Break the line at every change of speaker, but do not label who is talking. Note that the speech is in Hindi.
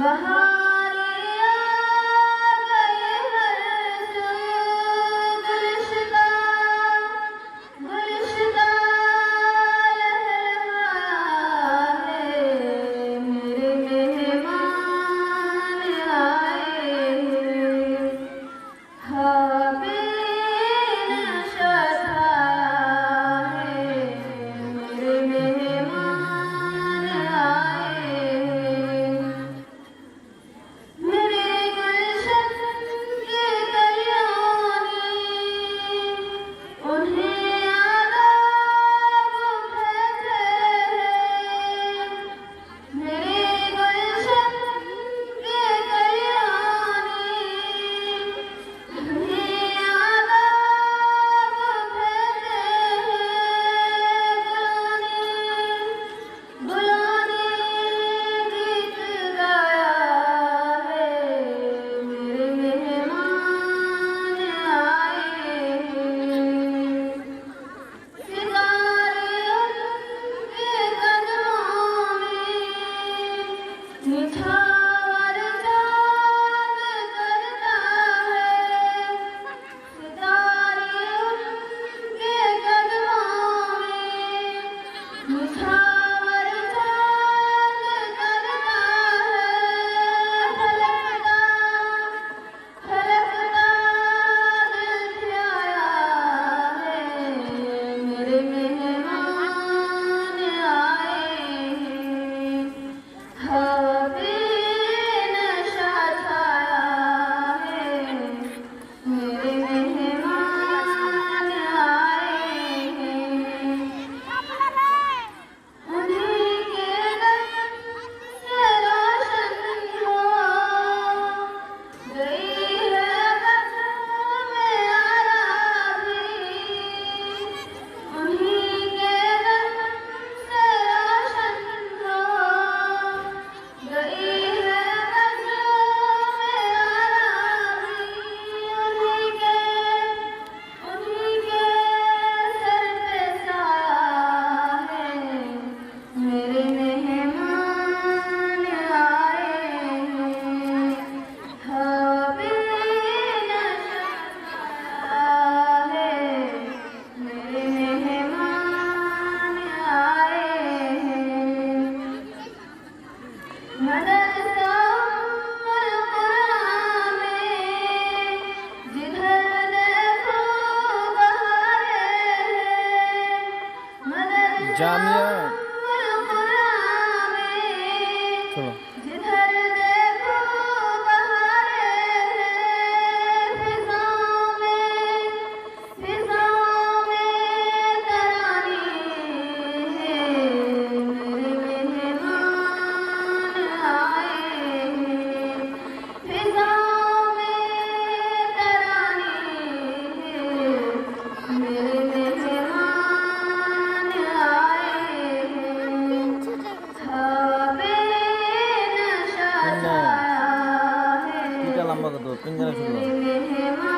बहारिया गए हर सू गुलिश्ता गुलिश्ता लहरा है मेरे मेहमान आए हबे नशा है मेरे मेहमान आए मेरे गुलशन के कल्याणी उन्हें आदाब कहते हैं मेरे गुलशन के कल्याणी उन्हें आदाब कहते हैं गुलानी गीत गाया है मेरे मेहमान आए सितारे उनके कदमों में निछावर चांद करता है सितारे उनके कदमों में निछावर चांद करता है फलकता दिल प्यारा है मेरे मेहमान आए हबे नशा छाया है मेरे मेहमान आए उन्हीं के दम से रोशन हो गई है बस में आरा भी उन्हीं के दम से रोशन हो गई है बस में आरा भी उन्हीं के सर पे साया है मेरे मेहमान आए हबे नशा है मेरे मेहमान आए मदरसा उम्मुल कुरान में जिधर देखो बहारे हैं मदरसा
जामिया
उम्मुल कुरान में
चलो
जिधर देखो बहारे हैं फिजाओं में तरानी है मेरे मेहमान आए फिजाओं में तरानी है मेरे मेहमान आए हबे नशा छाया है
এটা লম্বা কত পিঞ্জরা ছিল
मेरे मेहमान